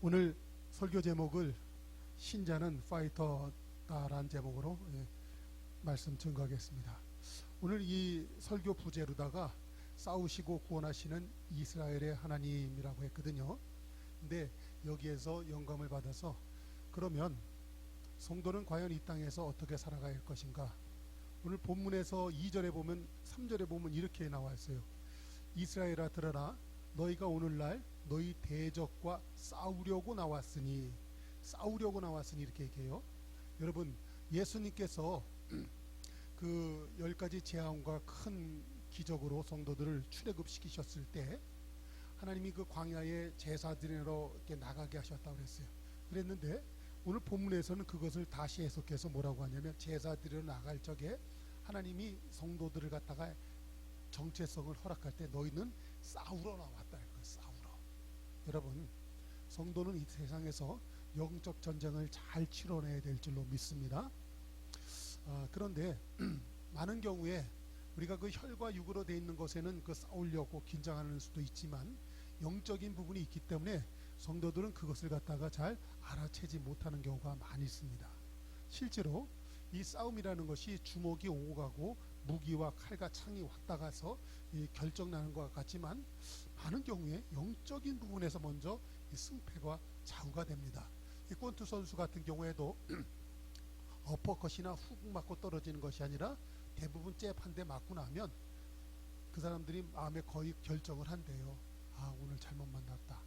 오늘 설교 제목을 신자는 파이터다라는 제목으로 말씀 증거하겠습니다. 오늘 이 설교 부제로다가 싸우시고 구원하시는 이스라엘의 하나님이라고 했거든요. 근데 여기에서 영감을 받아서 그러면 성도는 과연 이 땅에서 어떻게 살아가야 할 것인가? 오늘 본문에서 2절에 보면 3절에 보면 이렇게 나와 있어요. 이스라엘아 들어라, 너희가 오늘날 너희 대적과 싸우려고 나왔으니 이렇게 얘기해요. 여러분, 예수님께서 그 10가지 재앙과 큰 기적으로 성도들을 출애굽시키셨을 때 하나님이 그 광야에 제사 드리러 이렇게 나가게 하셨다고 그랬어요. 그랬는데 오늘 본문에서는 그것을 다시 해석해서 뭐라고 하냐면, 제사 드리러 나갈 적에 하나님이 성도들을 갖다가 정체성을 허락할 때 너희는 싸우러 나왔다. 싸우러. 여러분, 성도는 이 세상에서 영적 전쟁을 잘 치러내야 될 줄로 믿습니다. 그런데 많은 경우에 우리가 그 혈과 육으로 돼 있는 것에는 그 싸우려고 긴장하는 수도 있지만 영적인 부분이 있기 때문에 성도들은 그것을 갖다가 잘 알아채지 못하는 경우가 많이 있습니다. 실제로 이 싸움이라는 것이 주먹이 오고 가고 무기와 칼과 창이 왔다 가서 결정나는 것 같지만 많은 경우에 영적인 부분에서 먼저 이 승패가 좌우가 됩니다. 이 권투 선수 같은 경우에도 어퍼컷이나 훅 맞고 떨어지는 것이 아니라 대부분 잽 한 대 맞고 나면 그 사람들이 마음에 거의 결정을 한대요. 아, 오늘 잘못 만났다.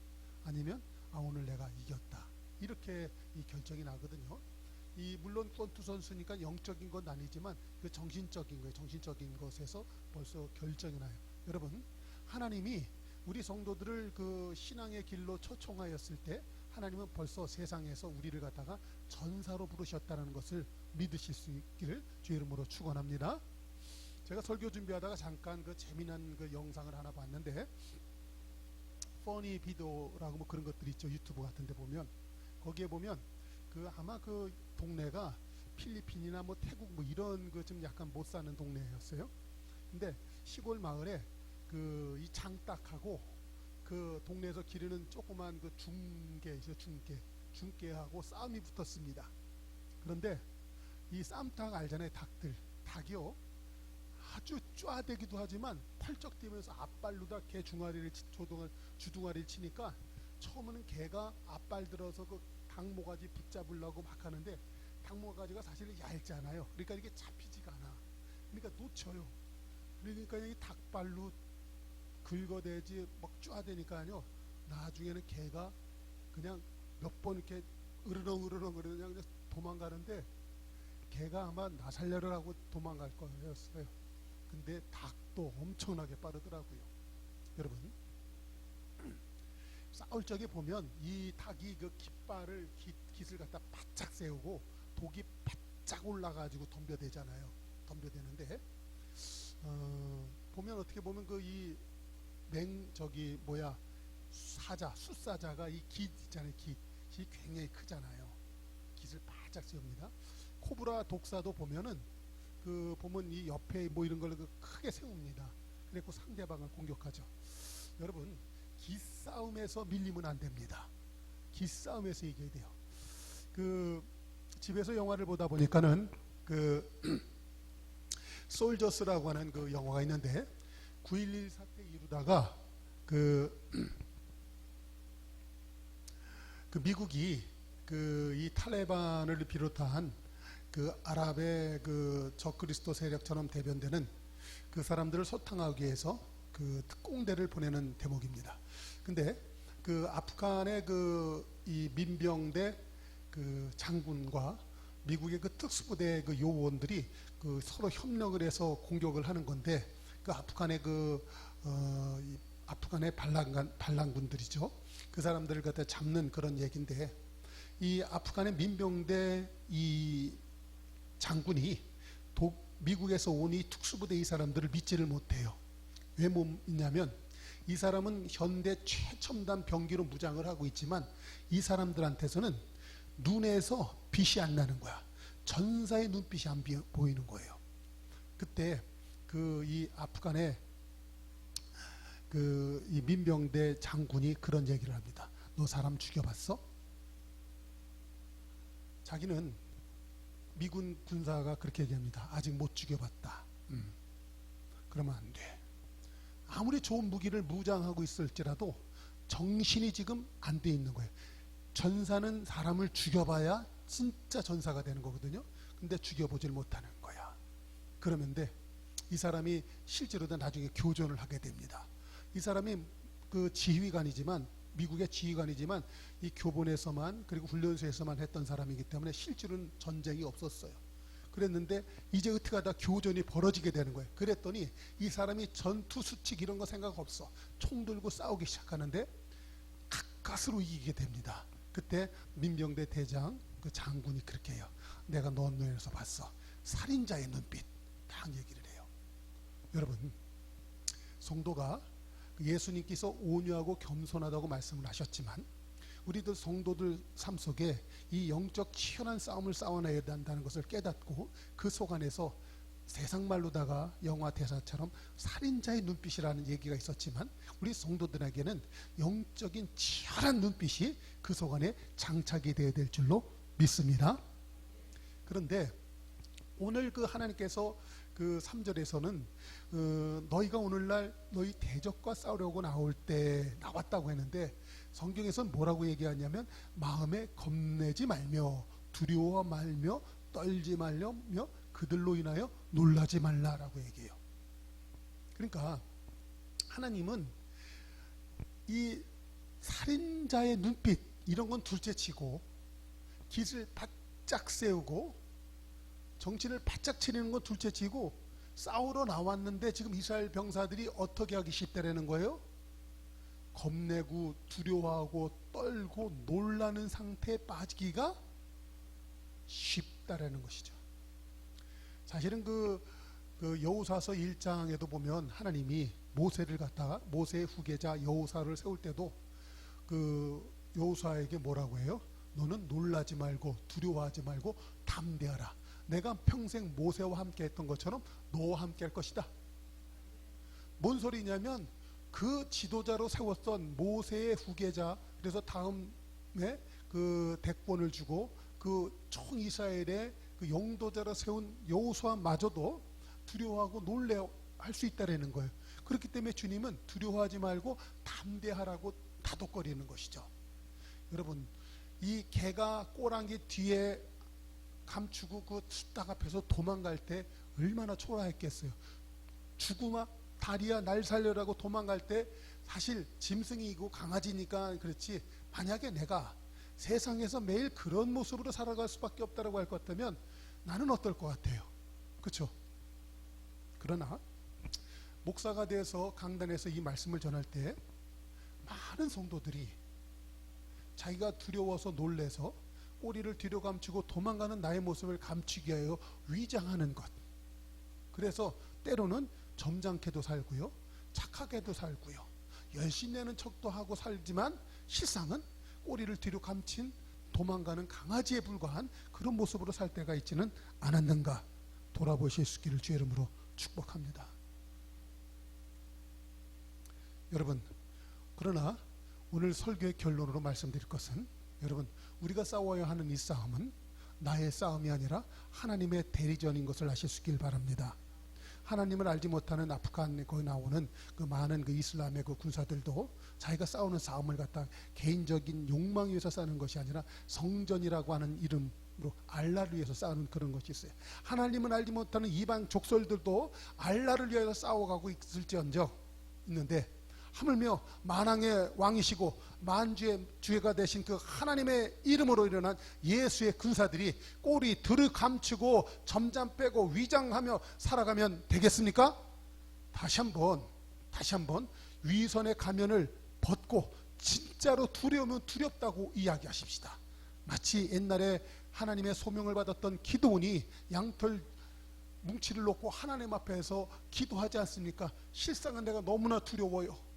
아니면 아, 오늘 내가 이겼다. 이렇게 이 결정이 나거든요. 물론 권투 선수니까 영적인 건 아니지만 그 정신적인 것에서 벌써 결정이 나요. 여러분, 하나님이 우리 성도들을 그 신앙의 길로 초청하였을 때 하나님은 벌써 세상에서 우리를 갖다가 전사로 부르셨다는 것을 믿으실 수 있기를 주의 이름으로 축원합니다. 제가 설교 준비하다가 잠깐 그 재미난 그 영상을 하나 봤는데, 퍼니 비디오라고 뭐 그런 것들이 있죠. 유튜브 같은 데 보면, 거기에 보면 그 아마 그 동네가 필리핀이나 뭐 태국 뭐 이런 그 좀 약간 못 사는 동네였어요. 근데 시골 마을에 그 이 장딱하고 그 동네에서 기르는 조그만 그 중개하고 싸움이 붙었습니다. 그런데 이 쌈닭 알잖아요. 닭이요, 아주 쪼아대기도 하지만 펄쩍 뛰면서 앞발로다 개 주둥아리를 치니까 처음에는 개가 앞발 들어서 그 닭모가지 붙잡으려고 막 하는데 닭모가지가 사실 얇잖아요. 그러니까 이게 잡히지가 않아. 그러니까 놓쳐요. 그러니까 이 닭발로 긁어대지 막 쪼아대니까요, 나중에는 개가 그냥 몇 번 이렇게 으르렁 그냥 도망가는데 개가 아마 나 살려라고 도망갈 거였어요. 근데 닭도 엄청나게 빠르더라고요. 여러분, 싸울 적에 보면 이 닭이 그 깃을 갖다 바짝 세우고 독이 바짝 올라가지고 덤벼대잖아요. 덤벼대는데 보면 어떻게 보면 그 숫사자가 이 깃 있잖아요. 깃이 굉장히 크잖아요. 깃을 바짝 세웁니다. 코브라 독사도 보면은 그 보면 이 옆에 뭐 이런 걸 크게 세웁니다. 그래서 상대방을 공격하죠. 여러분, 기싸움에서 밀리면 안 됩니다. 기싸움에서 이겨야 돼요. 그 집에서 영화를 보다 보니까는 그 솔저스라고 하는 그 영화가 있는데, 9.11 사태 이루다가 그 미국이 그 이 탈레반을 비롯한 그 아랍의 그 적그리스도 세력처럼 대변되는 그 사람들을 소탕하기 위해서 그 특공대를 보내는 대목입니다. 근데 그 아프간의 그 이 민병대 그 장군과 미국의 그 특수부대 그 요원들이 그 서로 협력을 해서 공격을 하는 건데, 그 아프간의 아프간의 반란군들이죠. 그 사람들을 갖다 잡는 그런 얘기인데, 이 아프간의 민병대 이 장군이 미국에서 온 이 특수부대 이 사람들을 믿지를 못해요. 왜 못 믿냐면, 이 사람은 현대 최첨단 병기로 무장을 하고 있지만 이 사람들한테서는 눈에서 빛이 안 나는 거야. 전사의 눈빛이 안 보이는 거예요. 그때 그 이 아프간의 그 이 민병대 장군이 그런 얘기를 합니다. 너 사람 죽여봤어? 자기는 미군 군사가 그렇게 얘기합니다. 아직 못 죽여봤다. 그러면 안 돼. 아무리 좋은 무기를 무장하고 있을지라도 정신이 지금 안 돼 있는 거예요. 전사는 사람을 죽여봐야 진짜 전사가 되는 거거든요. 근데 죽여보질 못하는 거야. 그러면 이 사람이 실제로도 나중에 교전을 하게 됩니다. 이 사람이 그 지휘관이지만, 미국의 지휘관이지만 이 교본에서만 그리고 훈련소에서만 했던 사람이기 때문에 실제로는 전쟁이 없었어요. 그랬는데 이제 어떻게 하다 교전이 벌어지게 되는 거예요. 그랬더니 이 사람이 전투 수칙 이런 거 생각 없어. 총 들고 싸우기 시작하는데 가까스로 이기게 됩니다. 그때 민병대 대장 그 장군이 그렇게 해요. 내가 너 눈에서 봤어. 살인자의 눈빛. 딱 얘기를 해요. 여러분, 성도가 예수님께서 온유하고 겸손하다고 말씀을 하셨지만 우리들 성도들 삶 속에 이 영적 치열한 싸움을 싸워내야 한다는 것을 깨닫고 그 속 안에서 세상 말로다가 영화 대사처럼 살인자의 눈빛이라는 얘기가 있었지만 우리 성도들에게는 영적인 치열한 눈빛이 그 속 안에 장착이 되어야 될 줄로 믿습니다. 그런데 오늘 그 하나님께서 그 3절에서는 너희가 오늘날 너희 대적과 싸우려고 나올 때 나왔다고 했는데 성경에서는 뭐라고 얘기하냐면 마음에 겁내지 말며 두려워 말며 떨지 말며 그들로 인하여 놀라지 말라라고 얘기해요. 그러니까 하나님은 이 살인자의 눈빛 이런 건 둘째치고 깃을 바짝 세우고 정신을 바짝 차리는 건 둘째치고 싸우러 나왔는데 지금 이스라엘 병사들이 어떻게 하기 쉽다라는 거예요? 겁내고 두려워하고 떨고 놀라는 상태에 빠지기가 쉽다라는 것이죠. 사실은 그 여호수아서 1장에도 보면 하나님이 모세를 갖다가 모세의 후계자 여호수아를 세울 때도 그 여호수아에게 뭐라고 해요? 너는 놀라지 말고 두려워하지 말고 담대하라. 내가 평생 모세와 함께 했던 것처럼 너와 함께 할 것이다. 뭔 소리냐면 그 지도자로 세웠던 모세의 후계자, 그래서 다음에 그 대권을 주고 그 총 이스라엘의 그 용도자로 세운 여호수아마저도 두려워하고 놀래할 수 있다라는 거예요. 그렇기 때문에 주님은 두려워하지 말고 담대하라고 다독거리는 것이죠. 여러분, 이 개가 꼬랑지 뒤에 감추고 그 숫닥 앞에서 도망갈 때 얼마나 초라했겠어요. 죽음아 다리야 날 살려라고 도망갈 때 사실 짐승이고 강아지니까 그렇지, 만약에 내가 세상에서 매일 그런 모습으로 살아갈 수밖에 없다라고 할 것 같다면 나는 어떨 것 같아요? 그렇죠? 그러나 목사가 돼서 강단에서 이 말씀을 전할 때 많은 성도들이 자기가 두려워서 놀래서 꼬리를 뒤로 감추고 도망가는 나의 모습을 감추기 위하여 위장하는 것, 그래서 때로는 점잖게도 살고요, 착하게도 살고요, 열심히 내는 척도 하고 살지만 실상은 꼬리를 뒤로 감친 도망가는 강아지에 불과한 그런 모습으로 살 때가 있지는 않았는가 돌아보실 수 있기를 주의 이름으로 축복합니다. 여러분, 그러나 오늘 설교의 결론으로 말씀드릴 것은, 여러분, 우리가 싸워야 하는 이 싸움은 나의 싸움이 아니라 하나님의 대리전인 것을 아실 수 있길 바랍니다. 하나님을 알지 못하는 아프간에 거기 나오는 그 많은 그 이슬람의 그 군사들도 자기가 싸우는 싸움을 갖다 개인적인 욕망 위해서 싸우는 것이 아니라 성전이라고 하는 이름으로 알라를 위해서 싸우는 그런 것이 있어요. 하나님을 알지 못하는 이방 족속들도 알라를 위해서 싸워가고 있을지언정 있는데, 하물며 만왕의 왕이시고 만주의 주가 되신 그 하나님의 이름으로 일어난 예수의 군사들이 꼬리 들을 감추고 점잠 빼고 위장하며 살아가면 되겠습니까? 다시 한번 위선의 가면을 벗고 진짜로 두려우면 두렵다고 이야기하십시다. 마치 옛날에 하나님의 소명을 받았던 기드온이 양털 뭉치를 놓고 하나님 앞에서 기도하지 않습니까? 실상은 내가 너무나 두려워요.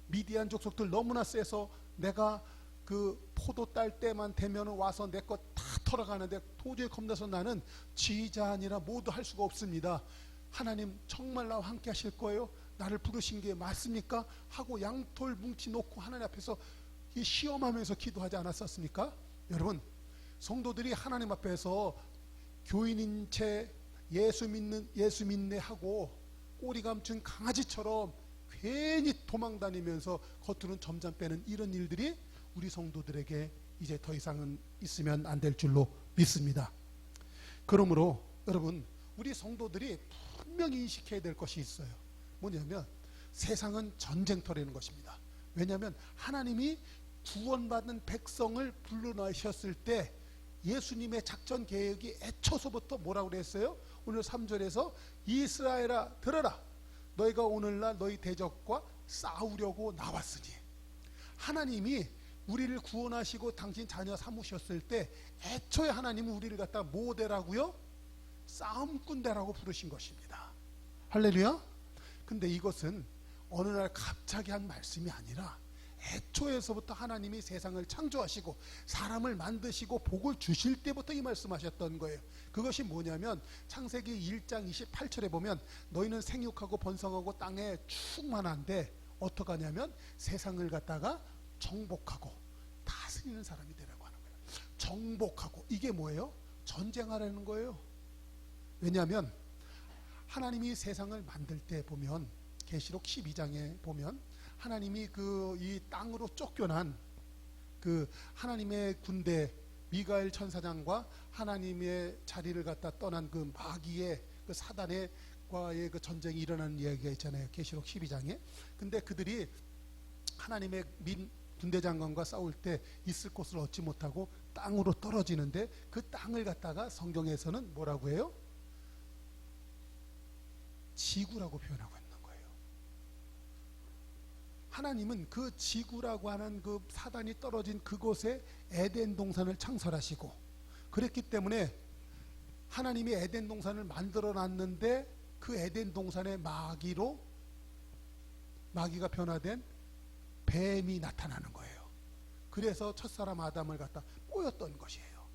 미디안 족속들 너무나 세서 내가 그 포도 딸 때만 되면 와서 내 것 다 털어가는데 도저히 겁나서 나는 지휘자 아니라 모두 할 수가 없습니다. 하나님 정말 나와 함께 하실 거예요? 나를 부르신 게 맞습니까? 하고 양털 뭉치 놓고 하나님 앞에서 이 시험하면서 기도하지 않았었습니까? 여러분, 성도들이 하나님 앞에서 교인인 채 예수 믿네 하고 꼬리 감춘 강아지처럼 괜히 도망 다니면서 겉으로는 점점 빼는 이런 일들이 우리 성도들에게 이제 더 이상은 있으면 안 될 줄로 믿습니다. 그러므로 여러분, 우리 성도들이 분명히 인식해야 될 것이 있어요. 뭐냐면 세상은 전쟁터라는 것입니다. 왜냐하면 하나님이 구원받는 백성을 불러내셨을 때 예수님의 작전 계획이 애초서부터 뭐라고 그랬어요? 오늘 3절에서 이스라엘아 들어라, 너희가 오늘날 너희 대적과 싸우려고 나왔으니. 하나님이 우리를 구원하시고 당신 자녀 삼으셨을 때 애초에 하나님은 우리를 갖다 모델하고요, 싸움꾼대라고 부르신 것입니다. 할렐루야. 근데 이것은 어느 날 갑자기 한 말씀이 아니라 애초에서부터 하나님이 세상을 창조하시고 사람을 만드시고 복을 주실 때부터 이 말씀하셨던 거예요. 그것이 뭐냐면 창세기 1장 28절에 보면 너희는 생육하고 번성하고 땅에 충만한데 어떻게 하냐면 세상을 갖다가 정복하고 다스리는 사람이 되라고 하는 거예요. 정복하고, 이게 뭐예요? 전쟁하라는 거예요. 왜냐하면 하나님이 세상을 만들 때 보면 계시록 12장에 보면 하나님이 이 땅으로 쫓겨난 그 하나님의 군대 미가엘 천사장과 하나님의 자리를 갖다 떠난 그 마귀의 그 사단의 과의 그 전쟁이 일어나는 이야기가 있잖아요. 계시록 12장에. 근데 그들이 하나님의 군대 장관과 싸울 때 있을 곳을 얻지 못하고 땅으로 떨어지는데 그 땅을 갖다가 성경에서는 뭐라고 해요? 지구라고 표현하고 있는 거예요. 하나님은 그 지구라고 하는 그 사단이 떨어진 그곳에 에덴 동산을 창설하시고, 그랬기 때문에 하나님이 에덴 동산을 만들어 놨는데 그 에덴 동산의 마귀가 변화된 뱀이 나타나는 거예요. 그래서 첫사람 아담을 갖다 꼬였던 것이에요.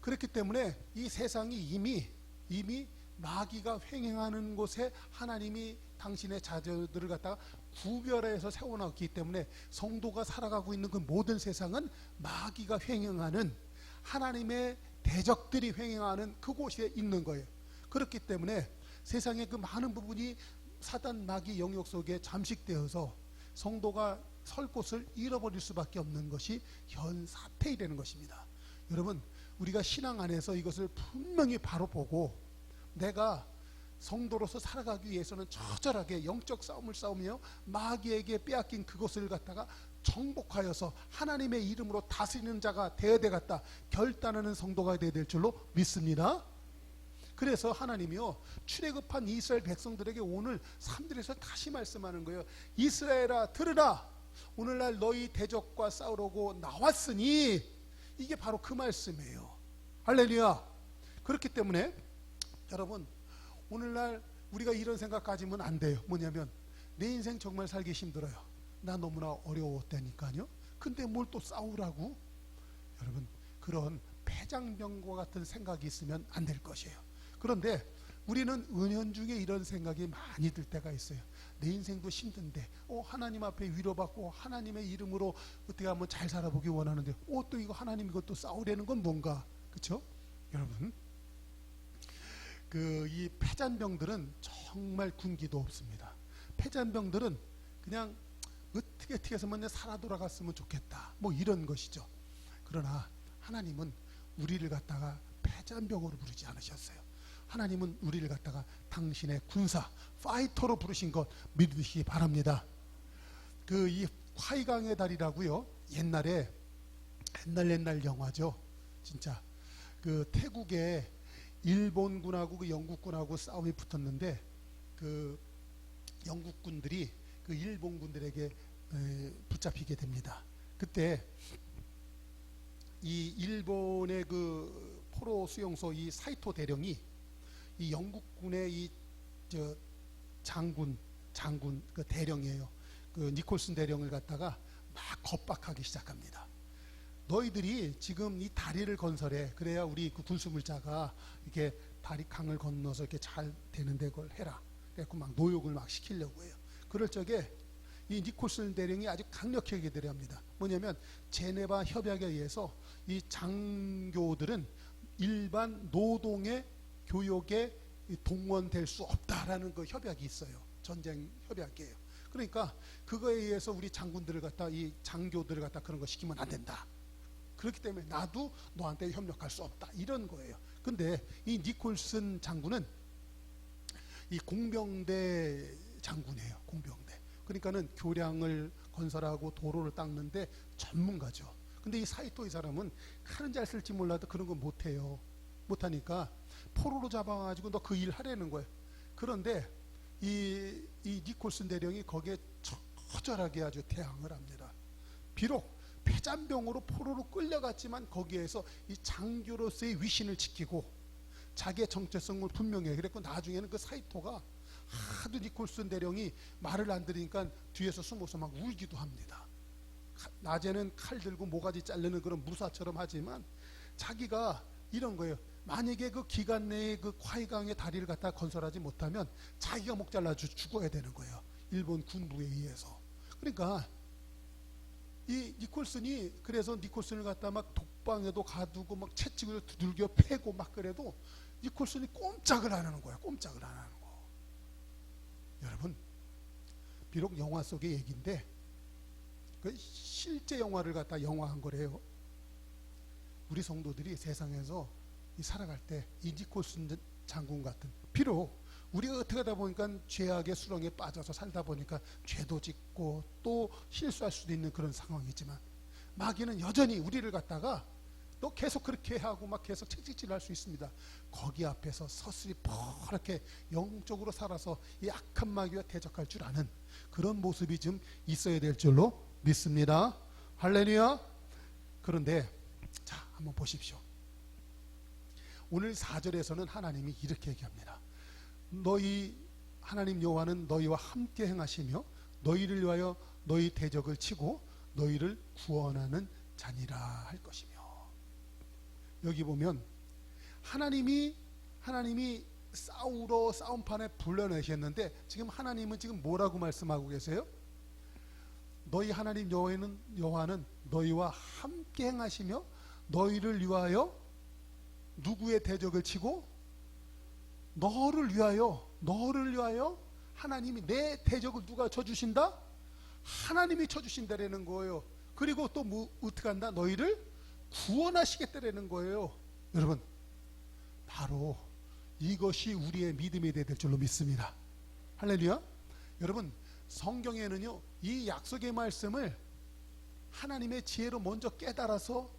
그렇기 때문에 이 세상이 이미 마귀가 횡행하는 곳에 하나님이 당신의 자녀들을 갖다가 구별해서 세워놨기 때문에 성도가 살아가고 있는 그 모든 세상은 마귀가 횡행하는, 하나님의 대적들이 횡행하는 그곳에 있는 거예요. 그렇기 때문에 세상의 그 많은 부분이 사단 마귀 영역 속에 잠식되어서 성도가 설 곳을 잃어버릴 수밖에 없는 것이 현 사태이라는 것입니다. 여러분, 우리가 신앙 안에서 이것을 분명히 바로 보고 내가 성도로서 살아가기 위해서는 처절하게 영적 싸움을 싸우며 마귀에게 빼앗긴 그것을 갖다가 정복하여서 하나님의 이름으로 다스리는 자가 되어야 되겠다 결단하는 성도가 되어야 될 줄로 믿습니다. 그래서 하나님이요, 출애굽한 이스라엘 백성들에게 오늘 3절에서 다시 말씀하는 거예요. 이스라엘아 들으라, 오늘날 너희 대적과 싸우려고 나왔으니. 이게 바로 그 말씀이에요. 할렐루야. 그렇기 때문에 여러분, 오늘날 우리가 이런 생각 가지면 안 돼요. 뭐냐면 내 인생 정말 살기 힘들어요. 나 너무나 어려웠다니까요. 근데 뭘 또 싸우라고? 여러분, 그런 패장병과 같은 생각이 있으면 안 될 것이에요. 그런데 우리는 은연중에 이런 생각이 많이 들 때가 있어요. 내 인생도 힘든데 하나님 앞에 위로받고 하나님의 이름으로 어떻게 하면 잘 살아보기 원하는데 또 이거 하나님 이것도 싸우려는 건 뭔가, 그렇죠? 여러분, 이 패잔병들은 정말 군기도 없습니다. 패잔병들은 그냥 어떻게 해서만 살아 돌아갔으면 좋겠다, 뭐 이런 것이죠. 그러나 하나님은 우리를 갖다가 패잔병으로 부르지 않으셨어요. 하나님은 우리를 갖다가 당신의 군사 파이터로 부르신 것 믿으시기 바랍니다. 이 화이강의 달이라고요, 옛날 영화죠. 진짜 그 태국에 일본군하고 그 영국군하고 싸움이 붙었는데 그 영국군들이 그 일본군들에게 붙잡히게 됩니다. 그때 이 일본의 그 포로 수용소 이 사이토 대령이 이 영국군의 장군 그 대령이에요. 그 니콜슨 대령을 갖다가 막 겁박하기 시작합니다. 너희들이 지금 이 다리를 건설해, 그래야 우리 그 군수물자가 이렇게 강을 건너서 이렇게 잘 되는데 그걸 해라. 그래서 막 노역을 막 시키려고 해요. 그럴 적에 이 니콜슨 대령이 아주 강력하게 얘기를 합니다. 뭐냐면 제네바 협약에 의해서 이 장교들은 일반 노동의 교역에 동원될 수 없다라는 그 협약이 있어요. 전쟁 협약이에요. 그러니까 그거에 의해서 우리 장군들을 갖다 이 장교들을 갖다 그런 거 시키면 안 된다. 그렇기 때문에 나도 너한테 협력할 수 없다. 이런 거예요. 근데 이 니콜슨 장군은 이 공병대 장군이에요. 공병대. 그러니까는 교량을 건설하고 도로를 닦는데 전문가죠. 근데 이 사이토 이 사람은 칼은 잘 쓸지 몰라도 그런 건 못해요. 못하니까 포로로 잡아가지고 너 그 일 하라는 거예요. 그런데 이 니콜슨 대령이 거기에 처절하게 아주 대항을 합니다. 비록 폐잔병으로 포로로 끌려갔지만 거기에서 이 장교로서의 위신을 지키고 자기의 정체성을 분명히 그랬고, 나중에는 그 사이토가 하도 니콜슨 대령이 말을 안 들으니까 뒤에서 숨어서 막 울기도 합니다. 낮에는 칼 들고 모가지 자르는 그런 무사처럼 하지만 자기가 이런 거예요. 만약에 그 기간 내에 그 콰이강의 다리를 갖다 건설하지 못하면 자기가 목 잘라 죽어야 되는 거예요. 일본 군부에 의해서. 그러니까 이 니콜슨이 그래서 니콜슨을 갖다 막 독방에도 가두고 막 채찍으로 두들겨 패고 막 그래도 니콜슨이 꼼짝을 안 하는 거야. 꼼짝을 안 하는 거. 여러분, 비록 영화 속의 얘기인데 그 실제 영화를 갖다 영화한 거래요. 우리 성도들이 세상에서 살아갈 때 이 니콜슨 장군 같은, 비록 우리가 어떻게 하다 보니까 죄악의 수렁에 빠져서 살다 보니까 죄도 짓고 또 실수할 수도 있는 그런 상황이지만 마귀는 여전히 우리를 갖다가 또 계속 그렇게 하고 막 계속 채찍질 할 수 있습니다. 거기 앞에서 서슬이 퍼렇게 영적으로 살아서 이 악한 마귀와 대적할 줄 아는 그런 모습이 좀 있어야 될 줄로 믿습니다. 할렐루야. 그런데 자, 한번 보십시오. 오늘 4절에서는 하나님이 이렇게 얘기합니다. 너희 하나님 여호와는 너희와 함께 행하시며 너희를 위하여 너희 대적을 치고 너희를 구원하는 자니라 할 것이며. 여기 보면 하나님이 싸우러 싸움판에 불러내셨는데 지금 하나님은 지금 뭐라고 말씀하고 계세요? 너희 하나님 여호와는 너희와 함께 행하시며 너희를 위하여 누구의 대적을 치고 너를 위하여 하나님이 내 대적을 누가 쳐주신다? 하나님이 쳐주신다라는 거예요. 그리고 또 어떻게 한다? 너희를 구원하시겠다라는 거예요. 여러분, 바로 이것이 우리의 믿음이 될 줄로 믿습니다. 할렐루야. 여러분, 성경에는요 이 약속의 말씀을 하나님의 지혜로 먼저 깨달아서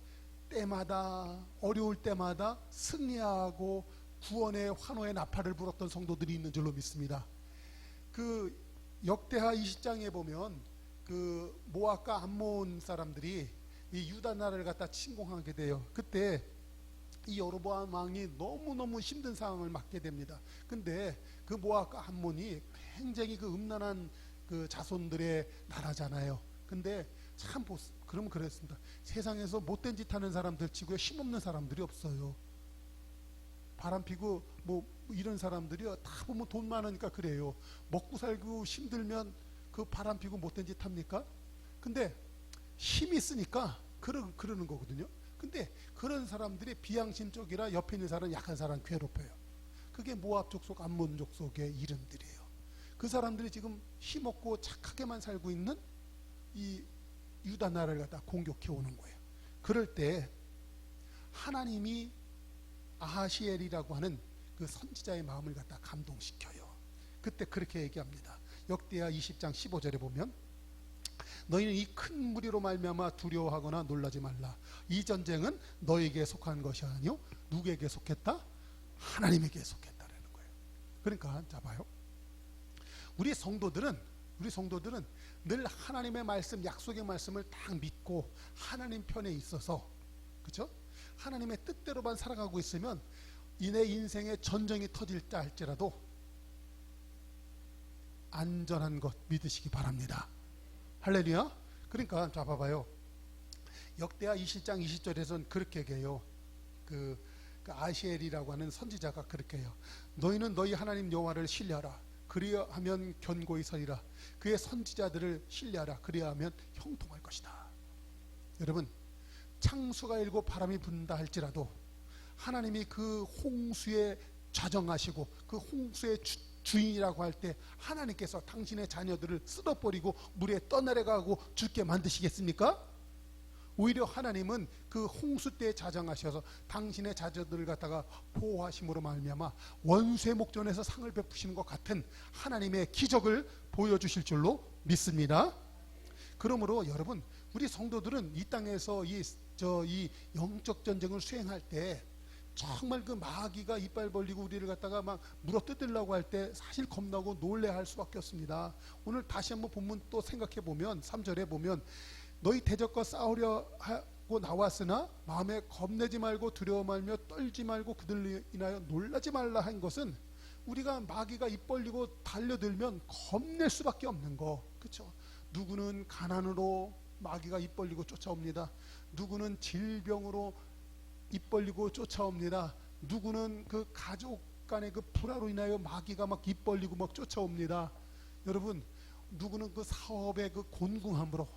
때마다 어려울 때마다 승리하고 구원의 환호의 나팔을 불었던 성도들이 있는 줄로 믿습니다. 그 역대하 20장에 보면 그 모압과 암몬 사람들이 이 유다 나라를 갖다 침공하게 돼요. 그때 이 여로보암 왕이 너무너무 힘든 상황을 맞게 됩니다. 근데 그 모압과 암몬이 굉장히 그 음란한 그 자손들의 나라잖아요. 근데 참 그러면 그랬습니다. 세상에서 못된 짓 하는 사람들 치고요 힘없는 사람들이 없어요. 바람 피고 뭐 이런 사람들이요 다 보면 돈 많으니까 그래요. 먹고 살고 힘들면 그 바람 피고 못된 짓 합니까? 근데 힘이 있으니까 그러는 거거든요. 근데 그런 사람들이 비양심적이라 옆에 있는 사람 약한 사람 괴롭혀요. 그게 모압 족속 암몬 족속의 이름들이에요. 그 사람들이 지금 힘없고 착하게만 살고 있는 이 유다 나라를 갖다 공격해 오는 거예요. 그럴 때 하나님이 아하시엘이라고 하는 그 선지자의 마음을 갖다 감동시켜요. 그때 그렇게 얘기합니다. 역대하 20장 15절에 보면 너희는 이 큰 무리로 말미암아 두려워하거나 놀라지 말라. 이 전쟁은 너에게 속한 것이 아니요 누구에게 속했다? 하나님에게 속했다라는 거예요. 그러니까 자 봐요. 우리 성도들은 늘 하나님의 말씀, 약속의 말씀을 딱 믿고 하나님 편에 있어서, 그렇죠? 하나님의 뜻대로만 살아가고 있으면 내 인생에 전쟁이 터질다 할지라도 안전한 것 믿으시기 바랍니다. 할렐루야. 그러니까 자 봐봐요. 역대하 20장 20절에서는 그렇게 얘기해요. 그 아시엘이라고 하는 선지자가 그렇게 해요. 너희는 너희 하나님 여호와를 신뢰하라. 그리하면 견고히 서리라. 그의 선지자들을 신뢰하라. 그리하면 형통할 것이다. 여러분, 창수가 일고 바람이 분다 할지라도 하나님이 그 홍수에 좌정하시고 그 홍수의 주인이라고 할 때 하나님께서 당신의 자녀들을 쓸어버리고 물에 떠내려가고 죽게 만드시겠습니까? 오히려 하나님은 그 홍수 때에 자정하셔서 당신의 자녀들을 갖다가 보호하심으로 말미암아 원수의 목전에서 상을 베푸시는 것 같은 하나님의 기적을 보여주실 줄로 믿습니다. 그러므로 여러분, 우리 성도들은 이 땅에서 이 영적 전쟁을 수행할 때 정말 그 마귀가 이빨 벌리고 우리를 갖다가 막 물어뜯으려고 할 때 사실 겁나고 놀래할 수밖에 없습니다. 오늘 다시 한번 본문 또 생각해 보면 3절에 보면 너희 대적과 싸우려 하고 나왔으나 마음에 겁내지 말고 두려워 말며 떨지 말고 그들로 인하여 놀라지 말라 한 것은 우리가 마귀가 입 벌리고 달려들면 겁낼 수밖에 없는 거, 그렇죠? 누구는 가난으로 마귀가 입 벌리고 쫓아옵니다. 누구는 질병으로 입 벌리고 쫓아옵니다. 누구는 그 가족 간의 그 불화로 인하여 마귀가 막 입 벌리고 막 쫓아옵니다. 여러분, 누구는 그 사업의 그 곤궁함으로,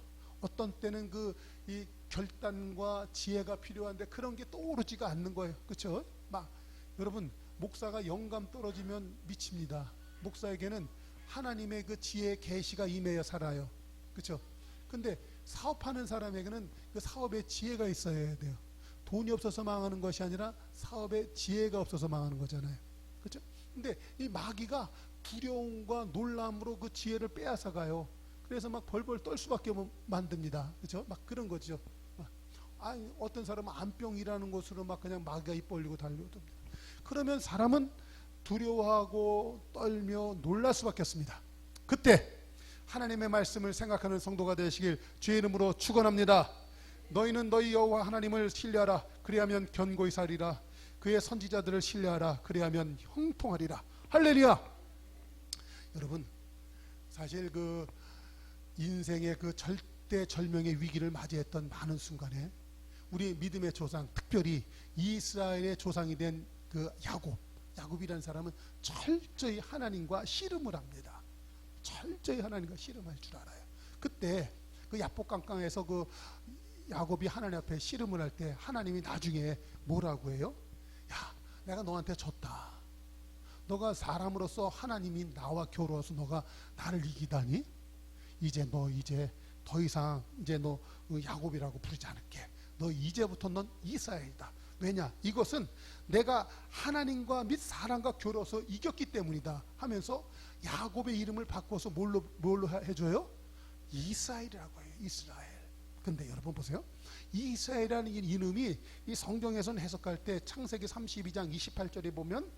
어떤 때는 그 이 결단과 지혜가 필요한데 그런 게 떠오르지가 않는 거예요. 그렇죠? 막 여러분, 목사가 영감 떨어지면 미칩니다. 목사에게는 하나님의 그 지혜의 계시가 임하여 살아요. 그렇죠? 근데 사업하는 사람에게는 그 사업에 지혜가 있어야 돼요. 돈이 없어서 망하는 것이 아니라 사업에 지혜가 없어서 망하는 거잖아요. 그렇죠? 근데 이 마귀가 두려움과 놀람으로 그 지혜를 빼앗아 가요. 그래서 막 벌벌 떨 수밖에 만듭니다. 그렇죠? 막 그런 거죠. 어떤 사람은 안병이라는 것으로 막 그냥 마귀가 입 벌리고 달려듭니다. 그러면 사람은 두려워하고 떨며 놀랄 수밖에 없습니다. 그때 하나님의 말씀을 생각하는 성도가 되시길 주의 이름으로 축원합니다. 너희는 너희 여호와 하나님을 신뢰하라. 그리하면 견고히 살리라. 그의 선지자들을 신뢰하라. 그리하면 형통하리라. 할렐루야. 여러분, 사실 그 인생의 그 절대절명의 위기를 맞이했던 많은 순간에 우리 믿음의 조상, 특별히 이스라엘의 조상이 된 그 야곱이라는 사람은 철저히 하나님과 씨름을 합니다. 철저히 하나님과 씨름할 줄 알아요. 그때 그 야복강강에서 그 야곱이 하나님 앞에 씨름을 할 때 하나님이 나중에 뭐라고 해요? 야, 내가 너한테 졌다. 너가 사람으로서 하나님이 나와 겨루어서 너가 나를 이기다니? 이제 더 이상 너 야곱이라고 부르지 않을게. 너 이제부터 넌 이스라엘이다. 왜냐? 이것은 내가 하나님과 및 사람과 겨루어서 이겼기 때문이다 하면서 야곱의 이름을 바꿔서 뭘로 해줘요? 이스라엘이라고 해요. 이스라엘. 근데 여러분 보세요. 이스라엘이라는 이름이 이 성경에서는 해석할 때 창세기 32장 28절에 보면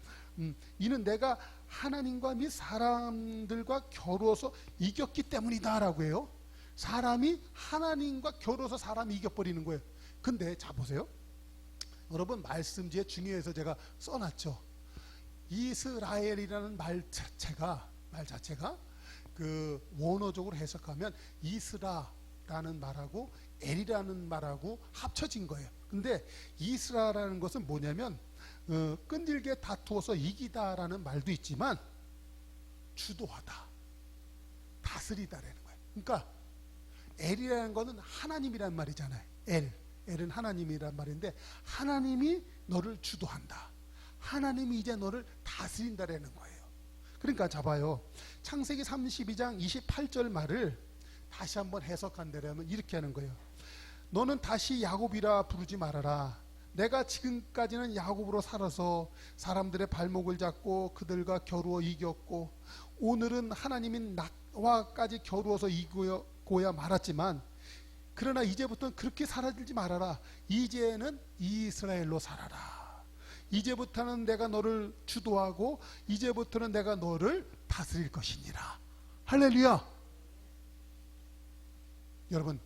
이는 내가 하나님과 및 사람들과 겨루어서 이겼기 때문이다 라고 해요. 사람이 하나님과 겨루어서 사람이 이겨버리는 거예요. 근데 자 보세요. 여러분, 말씀지에 중요해서 제가 써놨죠. 이스라엘이라는 말 자체가 그 원어적으로 해석하면 이스라라는 말하고 엘이라는 말하고 합쳐진 거예요. 근데 이스라라는 것은 뭐냐면 끈질게 다투어서 이기다라는 말도 있지만 주도하다, 다스리다라는 거예요. 그러니까 엘이라는 거는 하나님이란 말이잖아요. 엘은 하나님이란 말인데 하나님이 너를 주도한다. 하나님이 이제 너를 다스린다라는 거예요. 그러니까 잡아요. 창세기 32장 28절 말을 다시 한번 해석한다면 이렇게 하는 거예요. 너는 다시 야곱이라 부르지 말아라. 내가 지금까지는 야곱으로 살아서 사람들의 발목을 잡고 그들과 겨루어 이겼고 오늘은 하나님이 나와까지 겨루어서 이기고야 말았지만 그러나 이제부터는 그렇게 살아들지 말아라. 이제는 이스라엘로 살아라. 이제부터는 내가 너를 주도하고 이제부터는 내가 너를 다스릴 것이니라. 할렐루야. 여러분,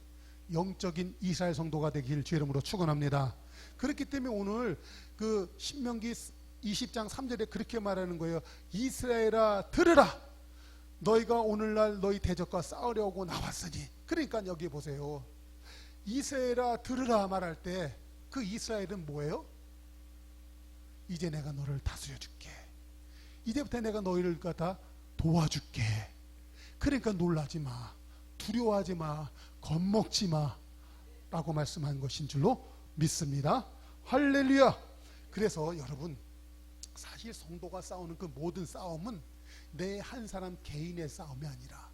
영적인 이스라엘 성도가 되길 주의 이름으로 축원합니다. 그렇기 때문에 오늘 그 신명기 20장 3절에 그렇게 말하는 거예요. 이스라엘아 들으라. 너희가 오늘날 너희 대적과 싸우려고 나왔으니. 그러니까 여기 보세요. 이스라엘아 들으라 말할 때 그 이스라엘은 뭐예요? 이제 내가 너를 다스려 줄게. 이제부터 내가 너희를 갖다 도와줄게. 그러니까 놀라지 마, 두려워하지 마, 겁먹지 마 라고 말씀한 것인 줄로 믿습니다. 할렐루야. 그래서 여러분, 사실 성도가 싸우는 그 모든 싸움은 내 한 사람 개인의 싸움이 아니라,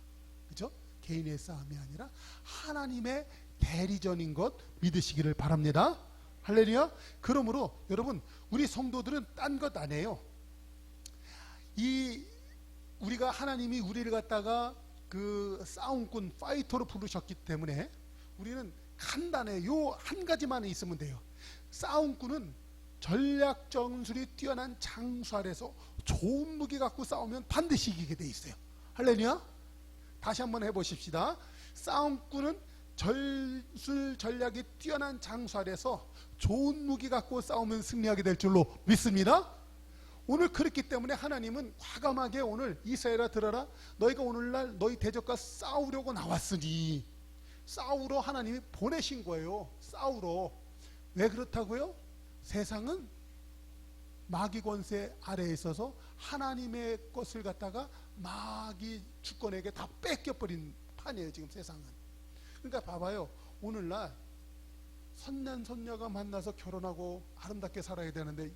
그죠? 개인의 싸움이 아니라 하나님의 대리전인 것 믿으시기를 바랍니다. 할렐루야. 그러므로 여러분, 우리 성도들은 딴 것 아니에요. 우리가 하나님이 우리를 갖다가 그 싸움꾼 파이터로 부르셨기 때문에 우리는 간단해. 요 한 가지만 있으면 돼요. 싸움꾼은 전략 전술이 뛰어난 장수 아래서 좋은 무기 갖고 싸우면 반드시 이기게 돼 있어요. 할렐루야. 다시 한번 해보십시다. 싸움꾼은 전술 전략이 뛰어난 장수 아래서 좋은 무기 갖고 싸우면 승리하게 될 줄로 믿습니다. 오늘 그렇기 때문에 하나님은 과감하게 오늘 이스라엘아 들어라, 너희가 오늘날 너희 대적과 싸우려고 나왔으니, 싸우러 하나님이 보내신 거예요. 싸우러. 왜 그렇다고요? 세상은 마귀 권세 아래에 있어서 하나님의 것을 갖다가 마귀 주권에게 다 뺏겨버린 판이에요, 지금 세상은. 그러니까 봐봐요. 오늘날 선남 선녀가 만나서 결혼하고 아름답게 살아야 되는데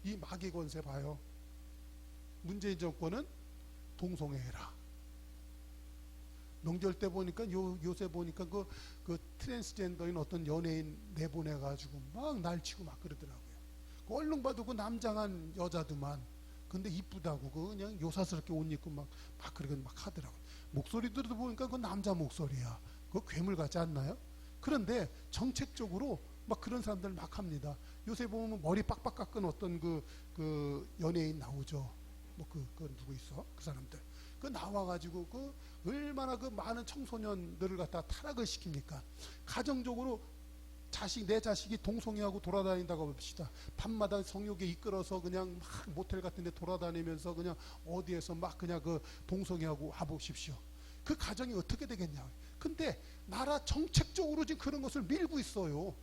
이 마귀 권세 봐요. 문재인 정권은 동성애해라. 명절 때 보니까 요새 보니까 그 트랜스젠더인 어떤 연예인 내보내가지고 막 날치고 막 그러더라고요. 얼른 봐도 그 남장한 여자도만, 근데 이쁘다고 그냥 요사스럽게 옷 입고 막 그러고 막 하더라고요. 목소리 들어보니까 그 남자 목소리야. 그거 괴물 같지 않나요? 그런데 정책적으로 막 그런 사람들 막 합니다. 요새 보면 머리 빡빡 깎은 어떤 그 연예인 나오죠. 뭐 그 누구 있어? 그 사람들. 그 나와가지고 그 얼마나 그 많은 청소년들을 갖다 타락을 시킵니까? 가정적으로 내 자식이 동성애하고 돌아다닌다고 봅시다. 밤마다 성욕에 이끌어서 그냥 막 모텔 같은 데 돌아다니면서 그냥 어디에서 막 그냥 그 동성애하고 와보십시오. 그 가정이 어떻게 되겠냐. 근데 나라 정책적으로 지금 그런 것을 밀고 있어요.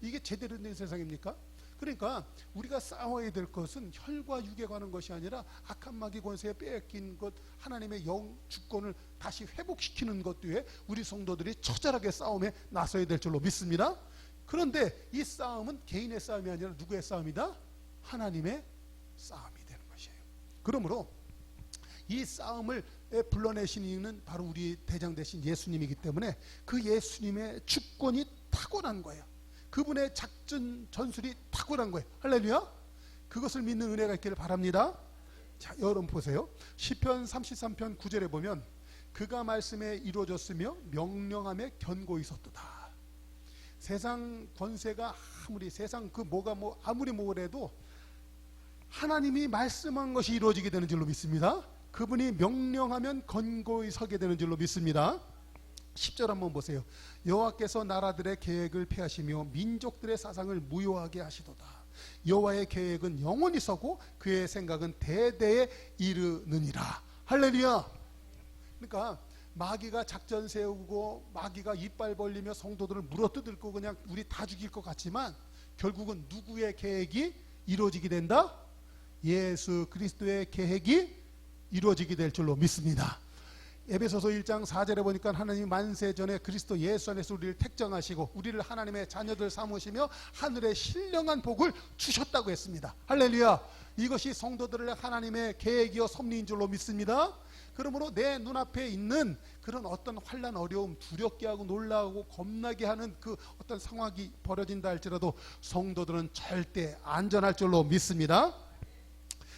이게 제대로 된 세상입니까? 그러니까 우리가 싸워야 될 것은 혈과 육에 관한 것이 아니라 악한 마귀 권세에 빼앗긴 것, 하나님의 영 주권을 다시 회복시키는 것 뒤에 우리 성도들이 처절하게 싸움에 나서야 될 줄로 믿습니다. 그런데 이 싸움은 개인의 싸움이 아니라 누구의 싸움이다? 하나님의 싸움이 되는 것이에요. 그러므로 이 싸움을 불러내신 이유는 바로 우리 대장 되신 예수님이기 때문에 그 예수님의 주권이 탁월한 거예요. 그분의 작전 전술이 탁월한 거예요. 할렐루야. 그것을 믿는 은혜가 있기를 바랍니다. 자, 여러분 보세요. 시편 33편 9절에 보면 그가 말씀에 이루어졌으며 명령함에 견고히 섰도다. 세상 권세가 아무리 세상 그 뭐가 뭐 아무리 뭐래도 하나님이 말씀한 것이 이루어지게 되는 줄로 믿습니다. 그분이 명령하면 견고히 서게 되는 줄로 믿습니다. 10절 한번 보세요. 여호와께서 나라들의 계획을 폐하시며 민족들의 사상을 무효하게 하시도다. 여호와의 계획은 영원히 서고 그의 생각은 대대에 이르느니라. 할렐루야. 그러니까 마귀가 작전 세우고 마귀가 이빨 벌리며 성도들을 물어뜯고 그냥 우리 다 죽일 것 같지만 결국은 누구의 계획이 이루어지게 된다? 예수 그리스도의 계획이 이루어지게 될 줄로 믿습니다. 에베소서 1장 4절에 보니까 하나님이 만세 전에 그리스도 예수 안에서 우리를 택정하시고 우리를 하나님의 자녀들 삼으시며 하늘의 신령한 복을 주셨다고 했습니다. 할렐루야. 이것이 성도들의 하나님의 계획이요 섭리인 줄로 믿습니다. 그러므로 내 눈앞에 있는 그런 어떤 환난, 어려움, 두렵게 하고 놀라고 겁나게 하는 그 어떤 상황이 벌어진다 할지라도 성도들은 절대 안전할 줄로 믿습니다.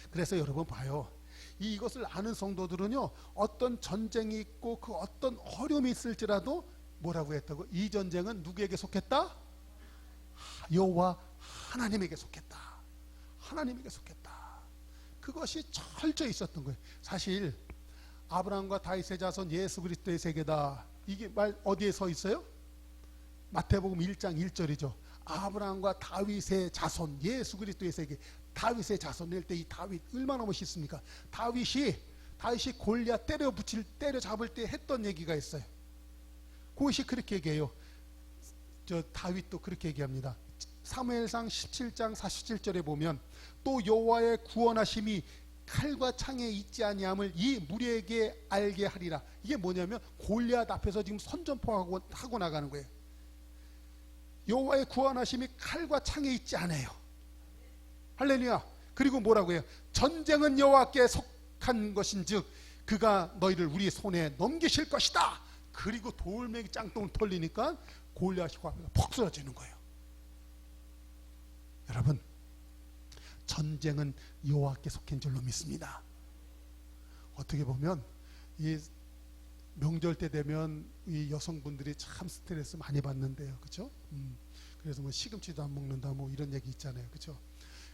그래서 여러분 봐요. 이것을 아는 성도들은요, 어떤 전쟁이 있고 그 어떤 어려움이 있을지라도 뭐라고 했다고? 이 전쟁은 누구에게 속했다? 여호와 하나님에게 속했다. 하나님에게 속했다. 그것이 철저히 있었던 거예요. 사실 아브라함과 다윗의 자손 예수 그리스도의 세계다. 이게 말 어디에 서 있어요? 마태복음 1장 1절이죠. 아브라함과 다윗의 자손 예수 그리스도의 세계. 다윗의 자손일 때 이 다윗 얼마나 멋있습니까? 다윗이 골리앗 때려 잡을 때 했던 얘기가 있어요. 그것이 그렇게 얘기해요. 다윗도 그렇게 얘기합니다. 사무엘상 17장 47절에 보면 또 여호와의 구원하심이 칼과 창에 있지 아니함을 이 무리에게 알게 하리라. 이게 뭐냐면 골리앗 앞에서 지금 선전포하고 나가는 거예요. 여호와의 구원하심이 칼과 창에 있지 않아요. 할렐루야. 그리고 뭐라고 해요? 전쟁은 여호와께 속한 것인즉 그가 너희를 우리 손에 넘기실 것이다. 그리고 돌멩이 짱똥을 털리니까 골리앗이 퍽 쓰러지는 거예요. 여러분, 전쟁은 여호와께 속한 줄로 믿습니다. 어떻게 보면 이 명절 때 되면 이 여성분들이 참 스트레스 많이 받는데요, 그렇죠? 그래서 뭐 시금치도 안 먹는다, 뭐 이런 얘기 있잖아요, 그렇죠?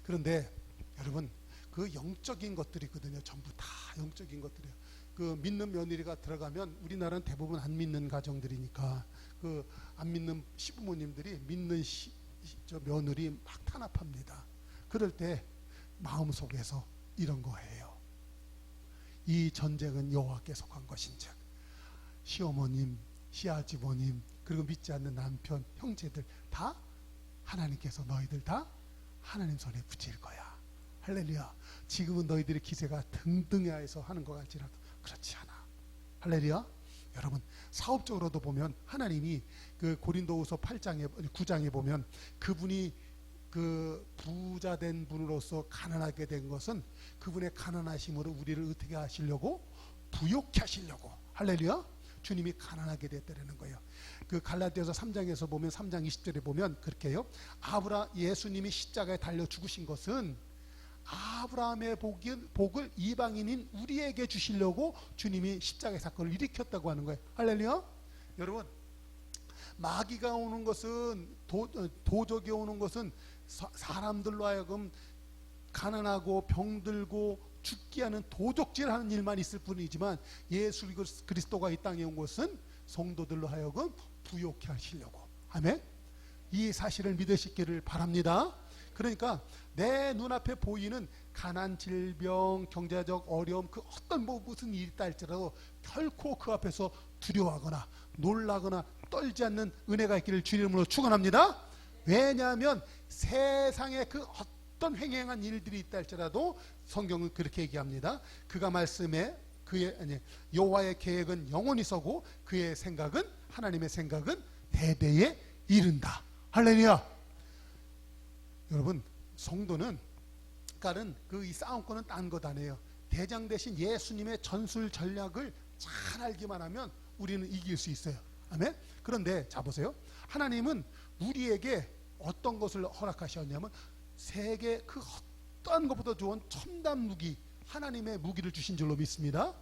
그런데 여러분, 그 영적인 것들이거든요. 전부 다 영적인 것들이에요. 그 믿는 며느리가 들어가면 우리나라는 대부분 안 믿는 가정들이니까 그 안 믿는 시부모님들이 믿는 저 며느리 막 탄압합니다. 그럴 때 마음속에서 이런 거예요. 이 전쟁은 여호와께 속한 것인즉 시어머님, 시아주버님, 그리고 믿지 않는 남편, 형제들 다 하나님께서 너희들 다 하나님 손에 붙일 거야. 할렐루야. 지금은 너희들의 기세가 등등해서 하는 것 같지라도 그렇지 않아. 할렐루야. 여러분, 사업적으로도 보면 하나님이 그 고린도후서 9장에 보면 그분이 그 부자 된 분으로서 가난하게 된 것은 그분의 가난하심으로 우리를 어떻게 하시려고? 부욕케 하시려고. 할렐루야. 주님이 가난하게 됐다는 거예요. 그 갈라디아서 3장에서 보면 3장 20절에 보면 그렇게 해요. 예수님이 십자가에 달려 죽으신 것은 아브라함의 복을 이방인인 우리에게 주시려고 주님이 십자가의 사건을 일으켰다고 하는 거예요. 할렐루야. 여러분, 마귀가 오는 것은 도적이 오는 것은 사람들로 하여금 가난하고 병들고 죽게 하는 도적질하는 일만 있을 뿐이지만 예수 그리스도가 이 땅에 온 것은 성도들로 하여금 부욕케 하시려고. 아멘. 이 사실을 믿으시기를 바랍니다. 그러니까 내 눈앞에 보이는 가난, 질병, 경제적 어려움, 그 어떤 무슨 일이 있다 할지라도 결코 그 앞에서 두려워하거나 놀라거나 떨지 않는 은혜가 있기를 주의 이름으로 축원합니다. 왜냐하면 세상에 그 어떤 횡행한 일들이 있다 할지라도 성경은 그렇게 얘기합니다. 그가 말씀에 여호와의 계획은 영원히 서고 그의 생각은, 하나님의 생각은 대대에 이른다. 할렐루야. 여러분, 성도는 그 이 싸움권은 딴 것 아니에요. 대장 대신 예수님의 전술 전략을 잘 알기만 하면 우리는 이길 수 있어요. 아멘. 그런데 자 보세요. 하나님은 우리에게 어떤 것을 허락하셨냐면 세계 그 어떠한 것보다 좋은 첨단 무기, 하나님의 무기를 주신 줄로 믿습니다.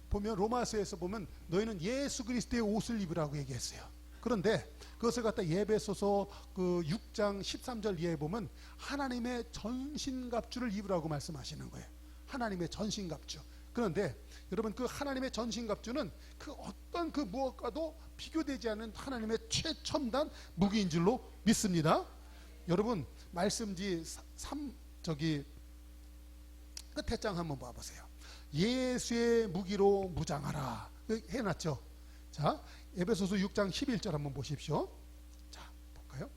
보면 로마서에서 보면 너희는 예수 그리스도의 옷을 입으라고 얘기했어요. 그런데 그것을 갖다 예배소서 그 6장 13절 이하에 보면 하나님의 전신갑주를 입으라고 말씀하시는 거예요. 하나님의 전신갑주. 그런데 여러분, 그 하나님의 전신갑주는 그 어떤 그 무엇과도 비교되지 않는 하나님의 최첨단 무기인 줄로 믿습니다. 여러분, 말씀지 끝에 장 한번 봐보세요. 예수의 무기로 무장하라 해놨죠. 자, 에베소서 6장 11절 한번 보십시오. 자, 볼까요?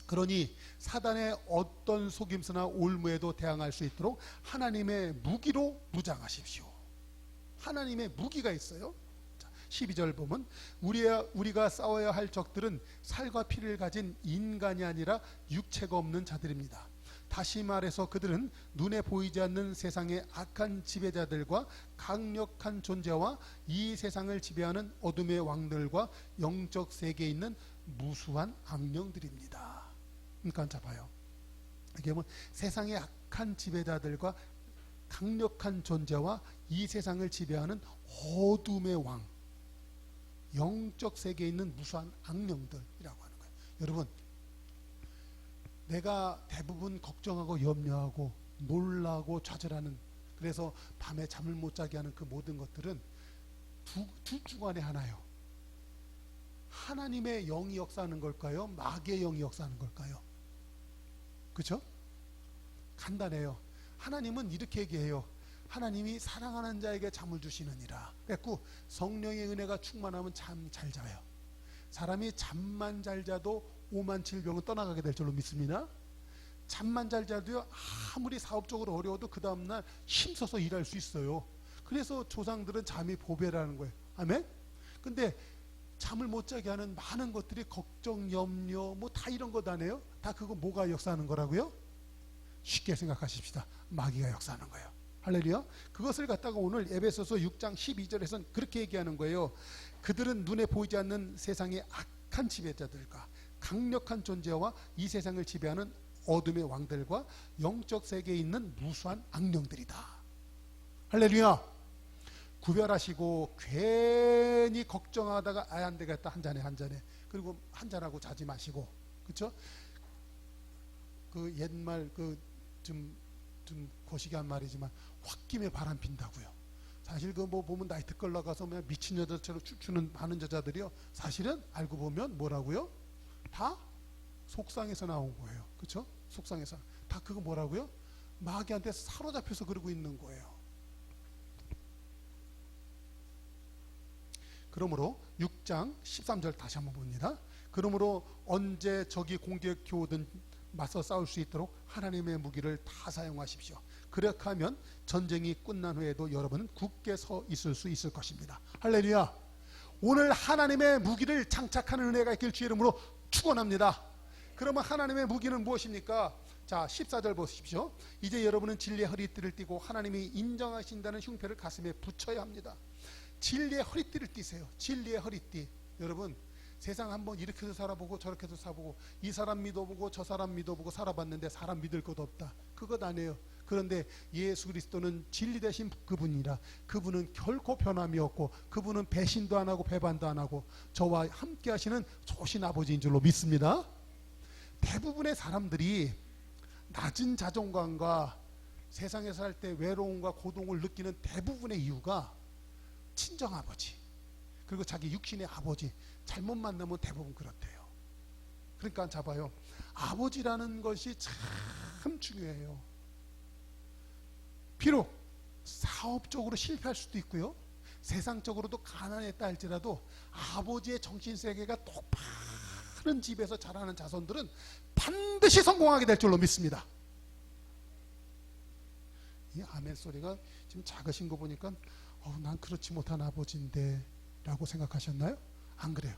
그러니 사단의 어떤 속임수나 올무에도 대항할 수 있도록 하나님의 무기로 무장하십시오. 하나님의 무기가 있어요. 자, 12절 보면 우리가 싸워야 할 적들은 살과 피를 가진 인간이 아니라 육체가 없는 자들입니다. 다시 말해서 그들은 눈에 보이지 않는 세상의 악한 지배자들과 강력한 존재와 이 세상을 지배하는 어둠의 왕들과 영적 세계에 있는 무수한 악령들입니다. 그러니까 잡아요. 이게 뭐 세상의 악한 지배자들과 강력한 존재와 이 세상을 지배하는 어둠의 왕, 영적 세계에 있는 무수한 악령들이라고 하는 거예요. 여러분, 내가 대부분 걱정하고 염려하고 놀라고 좌절하는, 그래서 밤에 잠을 못 자게 하는 그 모든 것들은 둘 중 안에 하나요. 하나님의 영이 역사하는 걸까요? 마귀의 영이 역사하는 걸까요? 그렇죠? 간단해요. 하나님은 이렇게 얘기해요. 하나님이 사랑하는 자에게 잠을 주시느니라. 그래서 성령의 은혜가 충만하면 잠 잘 자요. 사람이 잠만 잘 자도 5만 7병은 떠나가게 될 줄로 믿습니다. 잠만 잘 자도요, 아무리 사업적으로 어려워도 그 다음날 힘써서 일할 수 있어요. 그래서 조상들은 잠이 보배라는 거예요. 아멘? 근데 잠을 못 자게 하는 많은 것들이 걱정, 염려, 뭐 다 이런 것 아니에요? 다 그거 뭐가 역사하는 거라고요? 쉽게 생각하십시다. 마귀가 역사하는 거예요. 할렐루야. 그것을 갖다가 오늘 에베소서 6장 12절에서는 그렇게 얘기하는 거예요. 그들은 눈에 보이지 않는 세상의 악한 지배자들과 강력한 존재와 이 세상을 지배하는 어둠의 왕들과 영적 세계에 있는 무수한 악령들이다. 할렐루야. 구별하시고 괜히 걱정하다가 안 되겠다, 한 잔에 그리고 한 잔하고 자지 마시고, 그렇죠? 그 옛말 좀 거시기한 말이지만 홧김에 바람 핀다고요. 사실 그 뭐 보면 나이트 클 나가서 그냥 미친 여자처럼 춤추는 많은 여자들이요, 사실은 알고 보면 뭐라고요? 다 속상해서 나온 거예요. 그렇죠? 속상해서 다 그거 뭐라고요? 마귀한테 사로잡혀서 그러고 있는 거예요. 그러므로 6장 13절 다시 한번 봅니다. 그러므로 언제 적이 공격해 오든 맞서 싸울 수 있도록 하나님의 무기를 다 사용하십시오. 그렇게 하면 전쟁이 끝난 후에도 여러분은 굳게 서 있을 수 있을 것입니다. 할렐루야. 오늘 하나님의 무기를 장착하는 은혜가 있길 주의 이름으로 축원합니다. 그러면 하나님의 무기는 무엇입니까? 자, 14절 보십시오. 이제 여러분은 진리의 허리띠를 띠고 하나님이 인정하신다는 흉패를 가슴에 붙여야 합니다. 진리의 허리띠를 띠세요. 진리의 허리띠. 여러분, 세상 한번 이렇게도 살아보고 저렇게도 살아보고 이 사람 믿어보고 저 사람 믿어보고 살아봤는데 사람 믿을 것 없다. 그것 아니에요. 그런데 예수 그리스도는 진리 되신 그분이라, 그분은 결코 변함이 없고 그분은 배신도 안 하고 배반도 안 하고 저와 함께 하시는 좋으신 아버지인 줄로 믿습니다. 대부분의 사람들이 낮은 자존감과 세상에서 살 때 외로움과 고통을 느끼는 대부분의 이유가 친정아버지 그리고 자기 육신의 아버지 잘못 만나면 대부분 그렇대요. 그러니까 잡아요. 아버지라는 것이 참 중요해요. 비록 사업적으로 실패할 수도 있고요, 세상적으로도 가난했다 할지라도 아버지의 정신세계가 똑바른 집에서 자라는 자손들은 반드시 성공하게 될 줄로 믿습니다. 이 아멘 소리가 지금 작으신 거 보니까 난 그렇지 못한 아버지인데 라고 생각하셨나요? 안 그래요.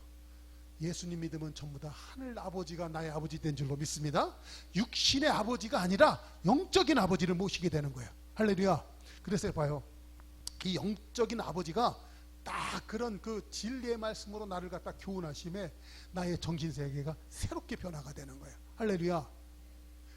예수님 믿으면 전부 다 하늘 아버지가 나의 아버지 된 줄로 믿습니다. 육신의 아버지가 아니라 영적인 아버지를 모시게 되는 거예요. 할렐루야. 그래서 봐요, 이 영적인 아버지가 딱 그런 그 진리의 말씀으로 나를 갖다 교훈하심에 나의 정신세계가 새롭게 변화가 되는 거예요. 할렐루야.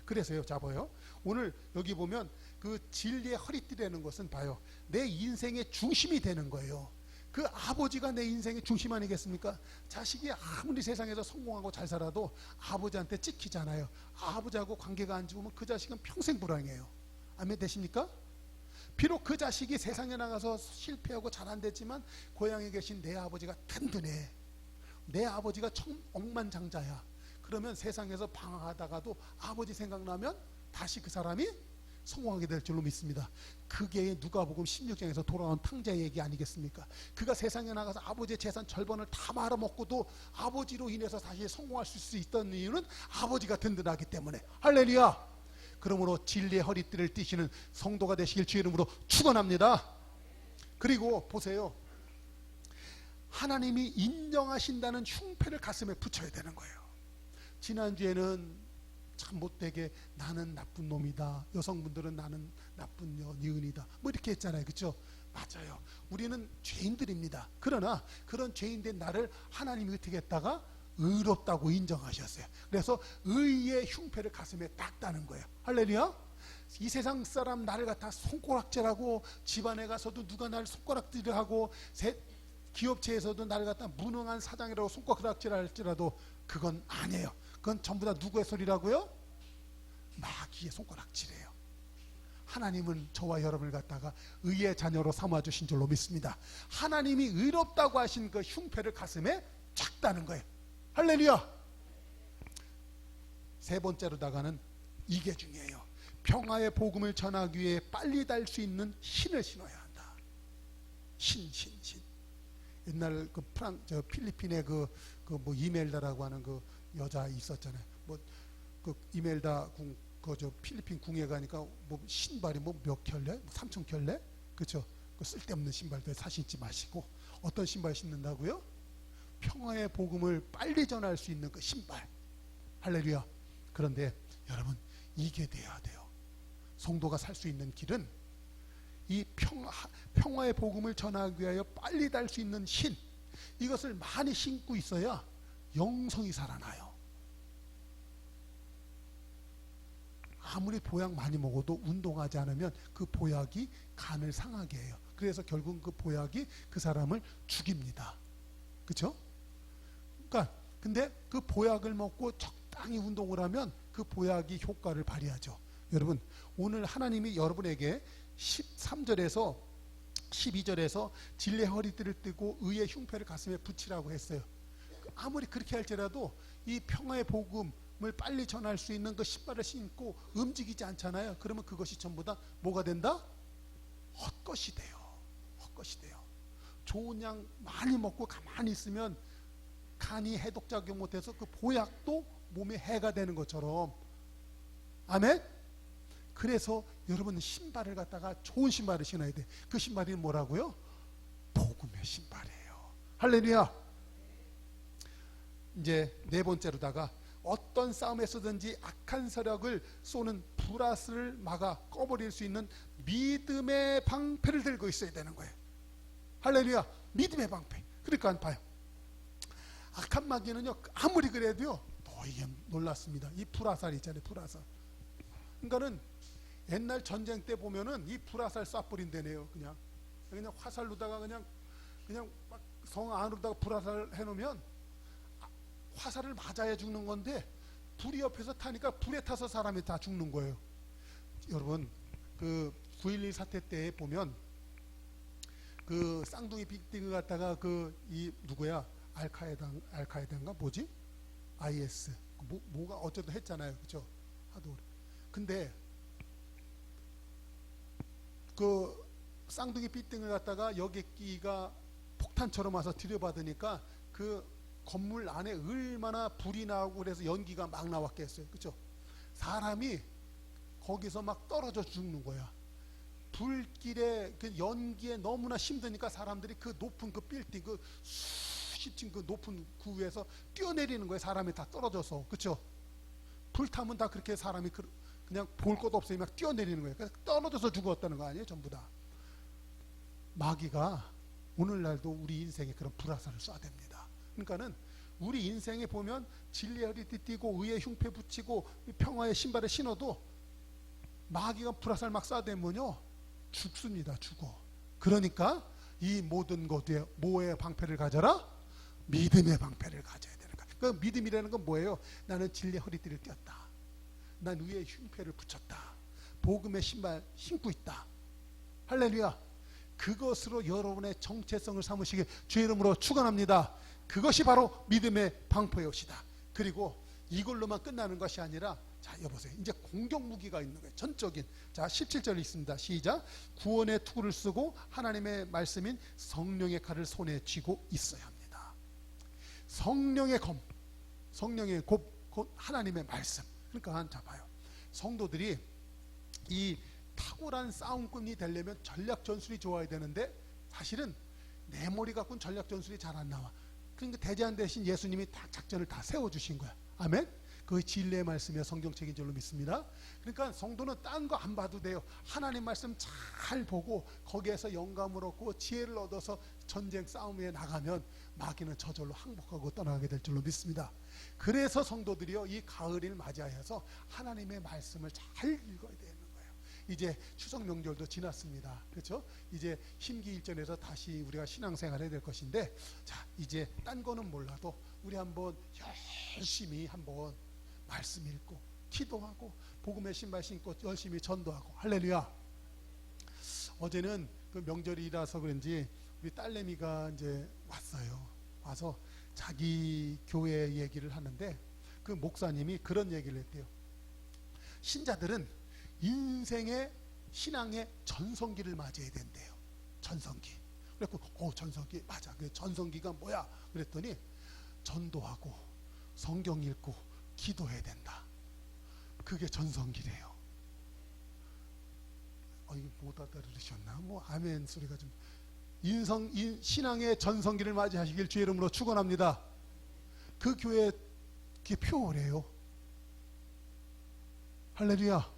그래서요, 잡아요. 오늘 여기 보면 그 진리의 허리띠라는 것은 봐요, 내 인생의 중심이 되는 거예요. 그 아버지가 내 인생의 중심 아니겠습니까? 자식이 아무리 세상에서 성공하고 잘 살아도 아버지한테 찍히잖아요. 아버지하고 관계가 안 좋으면 그 자식은 평생 불행해요. 아멘 되십니까? 비록 그 자식이 세상에 나가서 실패하고 잘 안 됐지만 고향에 계신 내 아버지가 든든해. 내 아버지가 억만장자야. 그러면 세상에서 방황하다가도 아버지 생각나면 다시 그 사람이 성공하게 될 줄로 믿습니다. 그게 누가복음 16장에서 돌아온 탕자 얘기 아니겠습니까? 그가 세상에 나가서 아버지의 재산 절반을 다 말아먹고도 아버지로 인해서 다시 성공할 수 있던 이유는 아버지가 든든하기 때문에. 할렐루야. 그러므로 진리의 허리띠를 띠시는 성도가 되시길 주의 이름으로 축원합니다. 그리고 보세요, 하나님이 인정하신다는 흉패를 가슴에 붙여야 되는 거예요. 지난주에는 참 못되게 나는 나쁜 놈이다, 여성분들은 나는 나쁜 니은이다, 뭐 이렇게 했잖아요. 그렇죠? 맞아요. 우리는 죄인들입니다. 그러나 그런 죄인된 나를 하나님이 어떻게 했다가 의롭다고 인정하셨어요. 그래서 의의 흉패를 가슴에 딱 따는 거예요. 할렐루야. 이 세상 사람 나를 갖다 손가락질하고, 집안에 가서도 누가 나를 손가락질하고, 기업체에서도 나를 갖다 무능한 사장이라고 손가락질할지라도 그건 아니에요. 그건 전부 다 누구의 소리라고요? 마귀의 손가락질이에요. 하나님은 저와 여러분을 갖다가 의의 자녀로 삼아주신 줄로 믿습니다. 하나님이 의롭다고 하신 그 흉패를 가슴에 착 따는 거예요. 할렐루야. 세 번째로다가는 이게 중요해요. 평화의 복음을 전하기 위해 빨리 달 수 있는 신을 신어야 한다. 신. 옛날 그 필리핀의 그 뭐 이멜다라고 하는 그 여자 있었잖아요. 뭐 그 이멜다 궁 저 필리핀 궁에 가니까 뭐 신발이 뭐 몇 켤레, 3천 켤레, 그렇죠? 그 쓸데없는 신발들 사신지 마시고 어떤 신발 신는다고요? 평화의 복음을 빨리 전할 수 있는 그 신발. 할렐루야. 그런데 여러분 이게 돼야 돼요. 성도가 살 수 있는 길은 이 평화의 복음을 전하기 위하여 빨리 달 수 있는 신, 이것을 많이 신고 있어야 영성이 살아나요. 아무리 보약 많이 먹어도 운동하지 않으면 그 보약이 간을 상하게 해요. 그래서 결국 그 보약이 그 사람을 죽입니다. 그렇죠? 그러니까 근데 그 보약을 먹고 적당히 운동을 하면 그 보약이 효과를 발휘하죠. 여러분 오늘 하나님이 여러분에게 13절에서 12절에서 진리의 허리띠를 띠고 의의 흉패를 가슴에 붙이라고 했어요. 아무리 그렇게 할지라도 이 평화의 복음을 빨리 전할 수 있는 그 신발을 신고 움직이지 않잖아요. 그러면 그것이 전부 다 뭐가 된다? 헛것이 돼요. 헛것이 돼요. 좋은 양 많이 먹고 가만히 있으면 간이 해독작용 못해서 그 보약도 몸에 해가 되는 것처럼. 아멘? 그래서 여러분은 신발을 갖다가 좋은 신발을 신어야 돼. 그 신발이 뭐라고요? 복음의 신발이에요. 할렐루야. 이제 네 번째로다가 어떤 싸움에서든지 악한 세력을 쏘는 불화살을 막아 꺼버릴 수 있는 믿음의 방패를 들고 있어야 되는 거예요. 할렐루야. 믿음의 방패. 그러니까 봐요. 악한 마귀는요 아무리 그래도요 이게 놀랐습니다. 이 불화살 있잖아요. 불화살. 그러니까는 옛날 전쟁 때 보면은 이 불화살 쏴버린다네요. 그냥 화살로다가 그냥 막 성 안으로다가 불화살 해놓으면 화살을 맞아야 죽는 건데 불이 옆에서 타니까 불에 타서 사람이 다 죽는 거예요. 여러분 그 9.11 사태 때 보면 그 쌍둥이 빌딩을 갖다가 이 누구야 알카에다인가 뭐지? IS 뭐가 어쨌든 했잖아요. 그죠? 하도 오래. 근데 그 쌍둥이 빌딩을 갖다가 여객기가 폭탄처럼 와서 들여받으니까 그 건물 안에 얼마나 불이 나고 그래서 연기가 막 나왔겠어요. 그죠? 사람이 거기서 막 떨어져 죽는 거야. 불길에 그 연기에 너무나 힘드니까 사람들이 그 높은 그 빌딩 그 수십 층 그 높은 그 위에서 뛰어내리는 거예요. 사람이 다 떨어져서. 그렇죠? 불타면 다 그렇게 사람이 그냥 볼 것도 없어요. 막 뛰어내리는 거예요. 그래서 떨어져서 죽었다는 거 아니에요? 전부 다. 마귀가 오늘날도 우리 인생에 그런 불화살을 쏴댑니다. 그러니까는 우리 인생에 보면 진리의 허리띠 띠고 의의 흉패 붙이고 평화의 신발을 신어도 마귀가 불화살 막 쏴대면요 죽습니다. 죽어. 그러니까 이 모든 것에 뭐의 방패를 가져라? 믿음의 방패를 가져야 되는 거야. 그 믿음이라는 건 뭐예요? 나는 진리의 허리띠를 띄었다. 난 의의 흉패를 붙였다. 복음의 신발 신고 있다. 할렐루야. 그것으로 여러분의 정체성을 삼으시길 주의 이름으로 축원합니다. 그것이 바로 믿음의 방패요시다. 그리고 이걸로만 끝나는 것이 아니라 자 여보세요. 이제 공격 무기가 있는 거예요. 전적인. 자 17절 있습니다. 시작. 구원의 투구를 쓰고 하나님의 말씀인 성령의 칼을 손에 쥐고 있어야 합니다. 성령의 검, 성령의 곧 하나님의 말씀. 그러니까 자 봐요. 성도들이 이 탁월한 싸움꾼이 되려면 전략 전술이 좋아야 되는데 사실은 내 머리 갖고는 전략 전술이 잘 안 나와. 그러니까 대제한 대신 예수님이 다 작전을 다 세워주신 거야. 아멘. 그 진리의 말씀이야 성경책인 줄로 믿습니다. 그러니까 성도는 딴 거 안 봐도 돼요. 하나님 말씀 잘 보고 거기에서 영감을 얻고 지혜를 얻어서 전쟁 싸움에 나가면 마귀는 저절로 항복하고 떠나게 될 줄로 믿습니다. 그래서 성도들이요 이 가을을 맞이하여서 하나님의 말씀을 잘 읽어야 되는 거예요. 이제 추석 명절도 지났습니다. 그렇죠? 이제 심기일전에서 다시 우리가 신앙생활 해야 될 것인데 자 이제 딴 거는 몰라도 우리 한번 열심히 한번 말씀 읽고 기도하고 복음의 신발 신고 열심히 전도하고 할렐루야. 어제는 그 명절이라서 그런지 우리 딸내미가 이제 왔어요. 와서 자기 교회 얘기를 하는데 그 목사님이 그런 얘기를 했대요. 신자들은 인생의 신앙의 전성기를 맞이해야 된대요. 전성기. 그래서 전성기 맞아. 그 전성기가 뭐야? 그랬더니 전도하고 성경 읽고 기도해야 된다. 그게 전성기래요. 이거 못 알아들으셨나? 뭐 아멘 소리가 좀. 신앙의 전성기를 맞이하시길 주의 이름으로 축원합니다. 그 교회 그게 표어래요. 할렐루야.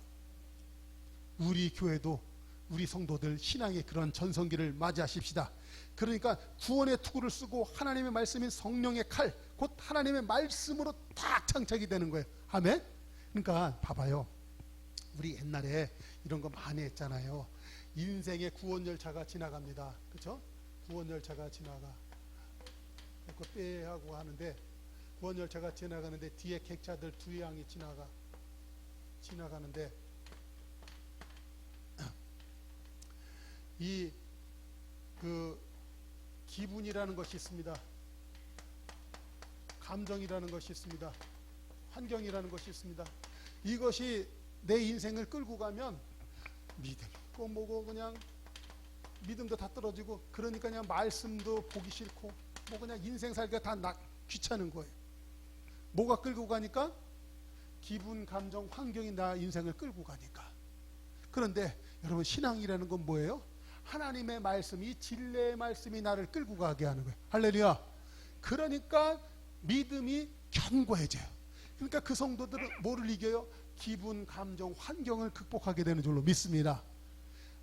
우리 교회도 우리 성도들 신앙의 그런 전성기를 맞이하십시다. 그러니까 구원의 투구를 쓰고 하나님의 말씀인 성령의 칼, 곧 하나님의 말씀으로 딱 장착이 되는 거예요. 아멘. 그러니까 봐봐요. 우리 옛날에 이런 거 많이 했잖아요. 인생의 구원 열차가 지나갑니다. 그렇죠? 구원 열차가 지나가. 그 빼하고 하는데 구원 열차가 지나가는데 뒤에 객차들 두 양이 지나가는데 이 그 기분이라는 것이 있습니다. 감정이라는 것이 있습니다. 환경이라는 것이 있습니다. 이것이 내 인생을 끌고 가면 믿음 꼭 뭐고 그냥 믿음도 다 떨어지고 그러니까 그냥 말씀도 보기 싫고 뭐 그냥 인생 살기가 다 귀찮은 거예요. 뭐가 끌고 가니까? 기분, 감정, 환경이 나 인생을 끌고 가니까. 그런데 여러분 신앙이라는 건 뭐예요? 하나님의 말씀, 이 진리의 말씀이 나를 끌고 가게 하는 거예요. 할렐루야. 그러니까 믿음이 견고해져요. 그러니까 그 성도들은 뭐를 이겨요? 기분, 감정, 환경을 극복하게 되는 줄로 믿습니다.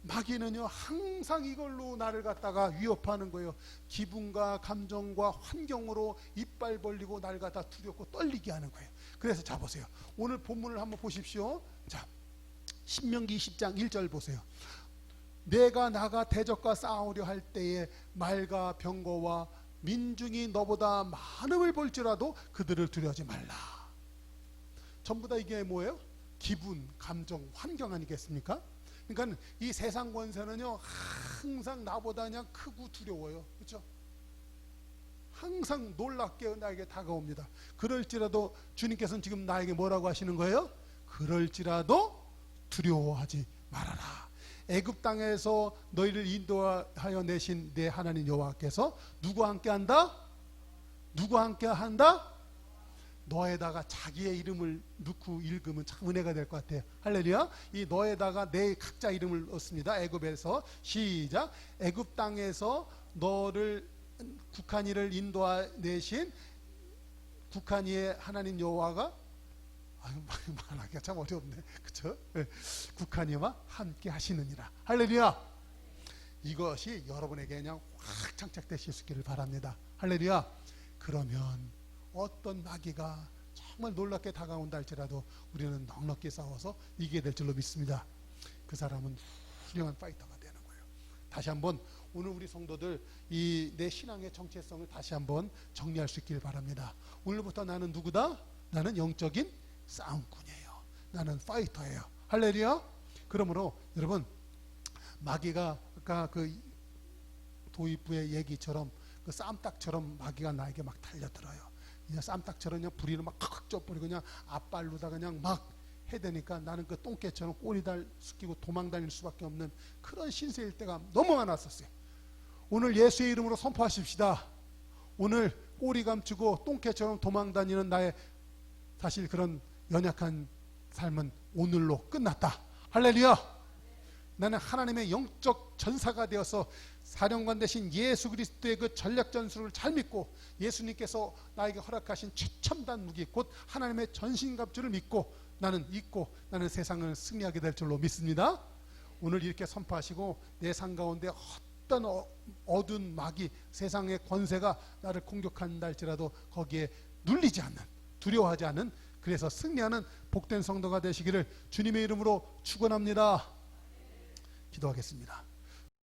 마귀는요 항상 이걸로 나를 갖다가 위협하는 거예요. 기분과 감정과 환경으로 이빨 벌리고 나를 갖다 두렵고 떨리게 하는 거예요. 그래서 자 보세요. 오늘 본문을 한번 보십시오. 자, 신명기 20장 1절 보세요. 내가 나가 대적과 싸우려 할 때에 말과 병거와 민중이 너보다 많음을 볼지라도 그들을 두려워하지 말라. 전부 다 이게 뭐예요? 기분, 감정, 환경 아니겠습니까? 그러니까 이 세상 권세는요 항상 나보다 그냥 크고 두려워요. 그렇죠? 항상 놀랍게 나에게 다가옵니다. 그럴지라도 주님께서는 지금 나에게 뭐라고 하시는 거예요? 그럴지라도 두려워하지 말아라. 애굽 땅에서 너희를 인도하여 내신 내 하나님 여호와께서 누구와 함께 한다? 누구와 함께 한다? 너에다가 자기의 이름을 넣고 읽으면 참 은혜가 될 것 같아요. 할렐루야. 이 너에다가 내 각자 이름을 넣습니다. 애굽에서 시작. 애굽 땅에서 너를 국한이를 인도하내신 국한이의 하나님 여호와가 말하기가 참 어렵네. 그렇죠? 국한이와 함께 하시느니라. 할렐루야. 이것이 여러분에게 그냥 확 장착되실 수 있기를 바랍니다. 할렐루야. 그러면 어떤 마귀가 정말 놀랍게 다가온다 할지라도 우리는 넉넉히 싸워서 이기게 될 줄로 믿습니다. 그 사람은 훌륭한 파이터가 되는 거예요. 다시 한번 오늘 우리 성도들 이 내 신앙의 정체성을 다시 한번 정리할 수 있기를 바랍니다. 오늘부터 나는 누구다? 나는 영적인 싸움꾼이에요. 나는 파이터예요. 할렐루야. 그러므로 여러분 마귀가 아까 그 도입부의 얘기처럼 그 쌈딱처럼 마귀가 나에게 막 달려들어요. 그냥 쌈딱처럼 그냥 부리를 막 칵 쪄버리고 그냥 앞발로다가 그냥 막 해대니까 나는 그 똥개처럼 꼬리 숙이고 도망 다닐 수밖에 없는 그런 신세일 때가 너무 많았었어요. 오늘 예수의 이름으로 선포하십시다. 오늘 꼬리 감추고 똥개처럼 도망 다니는 나의 사실 그런 연약한 삶은 오늘로 끝났다. 할렐루야. 나는 하나님의 영적 전사가 되어서 사령관 대신 예수 그리스도의 그 전략 전술을 잘 믿고 예수님께서 나에게 허락하신 최첨단 무기 곧 하나님의 전신갑주를 믿고 나는 나는 세상을 승리하게 될 줄로 믿습니다. 오늘 이렇게 선포하시고 내 삶 가운데 어떤 어두운 마귀 세상의 권세가 나를 공격한다 할지라도 거기에 눌리지 않는 두려워하지 않는 그래서 승리하는 복된 성도가 되시기를 주님의 이름으로 축원합니다. 기도하겠습니다.